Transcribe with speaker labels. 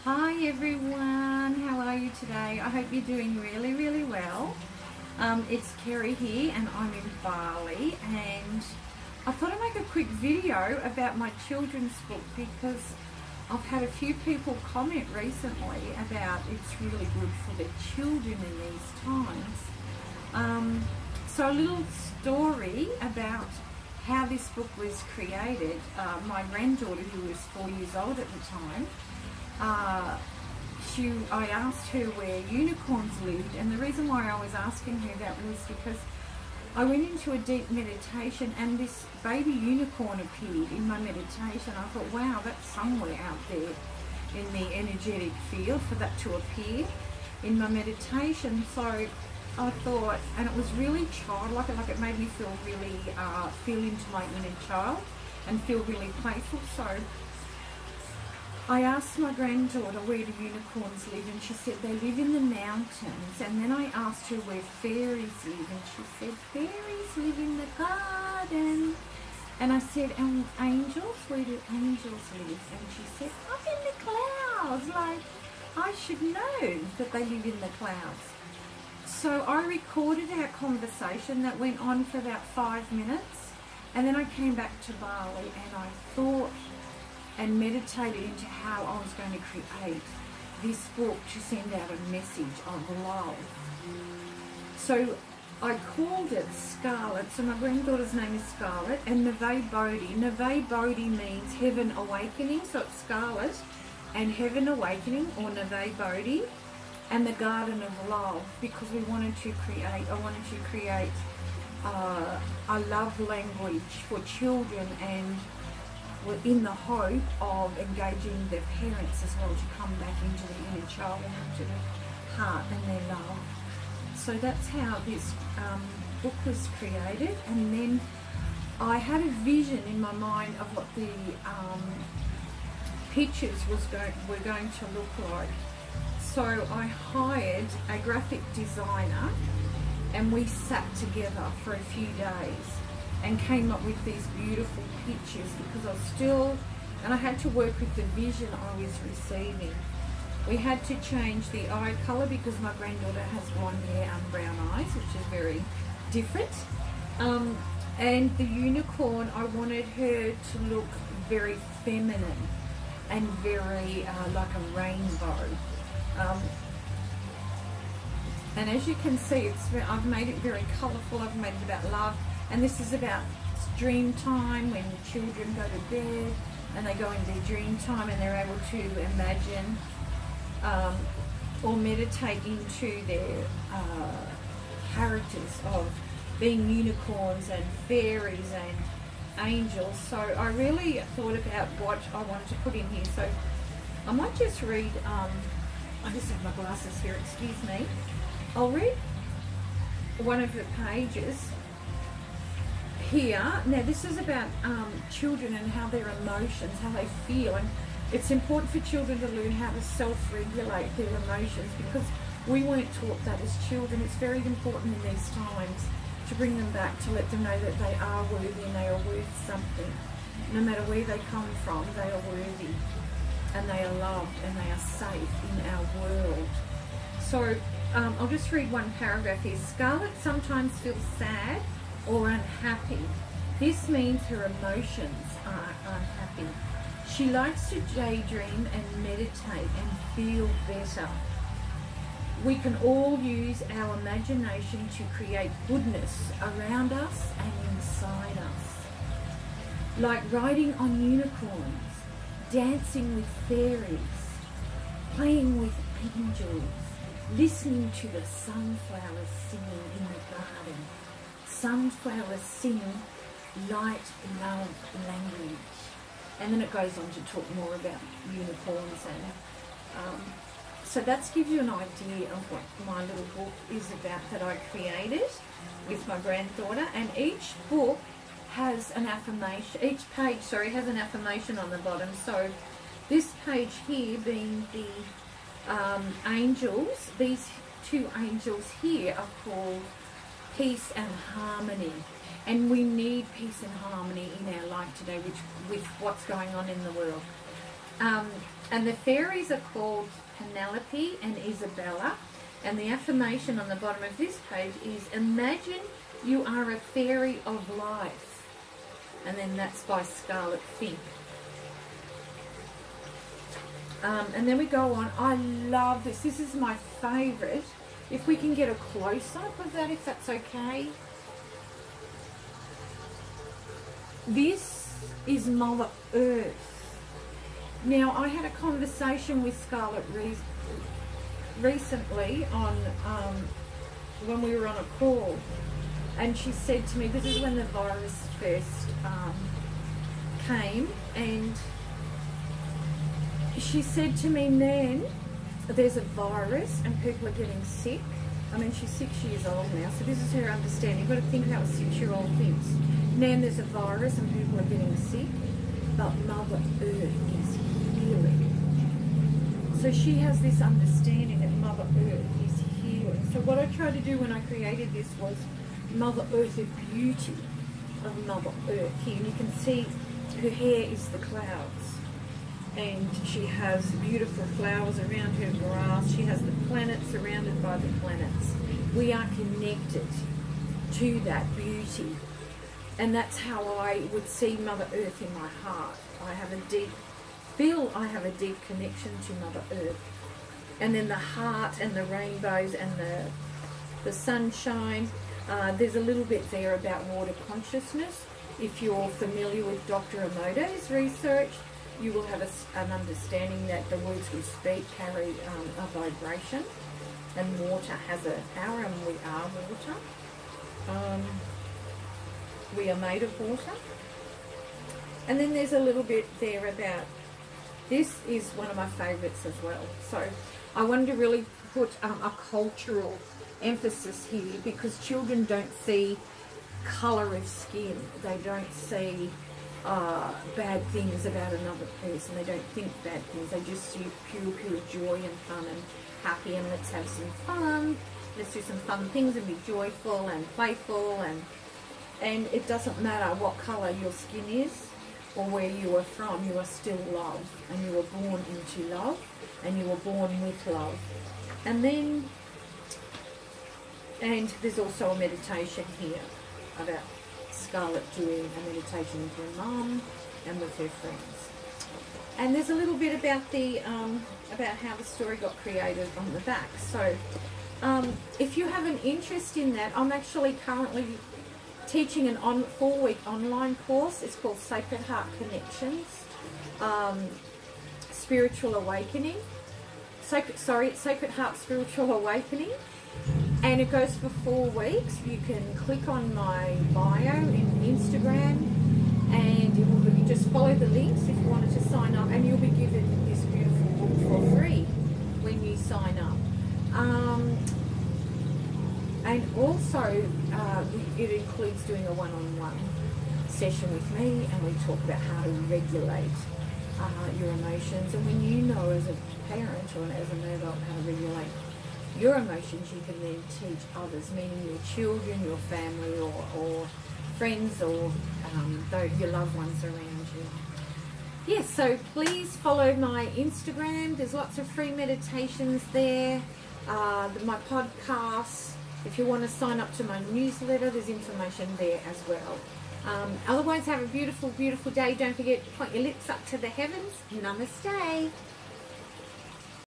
Speaker 1: Hi everyone, how are you today? I hope you're doing really well. It's Kerry here and I'm in Bali, and I thought I'd make a quick video about my children's book because I've had a few people comment recently about it's really good for the children in these times. So a little story about how this book was created. My granddaughter, who was 4 years old at the time, I asked her where unicorns lived, and the reason why I was asking her that was because I went into a deep meditation and this baby unicorn appeared in my meditation. I thought, wow, that's somewhere out there in the energetic field for that to appear in my meditation. So I thought, and it was really childlike, like it made me feel really, feel into my inner child and feel really playful. So I asked my granddaughter, where do unicorns live? And she said they live in the mountains. And then I asked her where fairies live, and she said fairies live in the garden. And I said, angels, where do angels live? And she said, up in the clouds. Like, I should know that they live in the clouds. So I recorded our conversation that went on for about 5 minutes. And then I came back to Bali and I thought and meditated into how I was going to create this book to send out a message of love. So I called it Scarlet. So my granddaughter's name is Scarlet, and Nave Bodhi. Nave Bodhi means heaven awakening, so it's Scarlet and heaven awakening, or Nave Bodhi, and the garden of love, because I wanted to create a love language for children, and in the hope of engaging their parents as well to come back into the inner child and into the heart and their love. So that's how this book was created. And then I had a vision in my mind of what the pictures were going to look like. So I hired a graphic designer and we sat together for a few days and came up with these beautiful pictures, because I had to work with the vision I was receiving. We had to change the eye colour because my granddaughter has blonde hair and brown eyes, which is very different. And the unicorn, I wanted her to look very feminine and very like a rainbow. And as you can see, I've made it very colourful. I've made it about love. And this is about dream time, when children go to bed and they go into their dream time and they're able to imagine or meditate into their characters of being unicorns and fairies and angels. So I really thought about what I wanted to put in here. So I might just read, I just have my glasses here, excuse me. I'll read one of the pages here. Now this is about children and how their emotions, how they feel, and it's important for children to learn how to self-regulate their emotions, because we weren't taught that as children. It's very important in these times to bring them back, to let them know that they are worthy and they are worth something. No matter where they come from, they are worthy and they are loved and they are safe in our world. So I'll just read one paragraph here. Scarlet sometimes feels sad or unhappy. This means her emotions are unhappy. She likes to daydream and meditate and feel better. We can all use our imagination to create goodness around us and inside us. Like riding on unicorns, dancing with fairies, playing with angels, listening to the sunflowers singing in the garden. Sunflowers sing light love language. And then it goes on to talk more about unicorns, and so that gives you an idea of what my little book is about that I created with my granddaughter. And each book has an affirmation, each page, sorry, has an affirmation on the bottom. So this page here being the angels, these two angels here are called peace and harmony, and we need peace and harmony in our life today, with what's going on in the world. And the fairies are called Penelope and Isabella. And the affirmation on the bottom of this page is, imagine you are a fairy of life. And then that's by Scarlet Fink. And then we go on. I love this. This is my favourite. If we can get a close-up of that, if that's okay. This is Mother Earth. Now, I had a conversation with Scarlet recently on when we were on a call, and she said to me, this is when the virus first came, and she said to me, Nan, there's a virus and people are getting sick. I mean, she's 6 years old now, so this is her understanding. You've got to think how a 6-year-old thinks. Nan, there's a virus and people are getting sick, but Mother Earth is healing. So she has this understanding that Mother Earth is healing. So what I tried to do when I created this was Mother Earth, the beauty of Mother Earth here. And you can see her hair is the clouds. And she has beautiful flowers around her grass. She has the planets surrounded by the planets. We are connected to that beauty. And that's how I would see Mother Earth in my heart. I have a deep connection to Mother Earth. And then the heart and the rainbows and the sunshine. There's a little bit there about water consciousness. If you're familiar with Dr. Emoto's research, you will have an understanding that the words we speak carry a vibration, and water has a power, and we are water. We are made of water. And then there's a little bit there about, this is one of my favourites as well. So I wanted to really put a cultural emphasis here, because children don't see colour of skin. They don't see bad things about another person. They don't think bad things. They just see pure joy and fun and happy, and let's have some fun. Let's do some fun things and be joyful and playful, and it doesn't matter what colour your skin is or where you are from. You are still love, and you were born into love, and you were born with love. And there's also a meditation here about Scarlet doing a meditation with her mum and with her friends. And there's a little bit about the about how the story got created on the back. So if you have an interest in that, I'm actually currently teaching an 4-week online course. It's called Sacred Heart Connections, Spiritual Awakening. Sacred Heart Spiritual Awakening. And it goes for 4 weeks. You can click on my bio in Instagram, and it will be, just follow the links if you wanted to sign up, and you'll be given this beautiful book for free when you sign up. And also it includes doing a one-on-one session with me, and we talk about how to regulate your emotions. And when you know as a parent or as an adult how to regulate your emotions, you can then teach others, meaning your children, your family, or friends, or your loved ones around you. Yes, so please follow my Instagram. There's lots of free meditations there. My podcasts. If you want to sign up to my newsletter, there's information there as well. Otherwise, have a beautiful, beautiful day. Don't forget to point your lips up to the heavens. Namaste.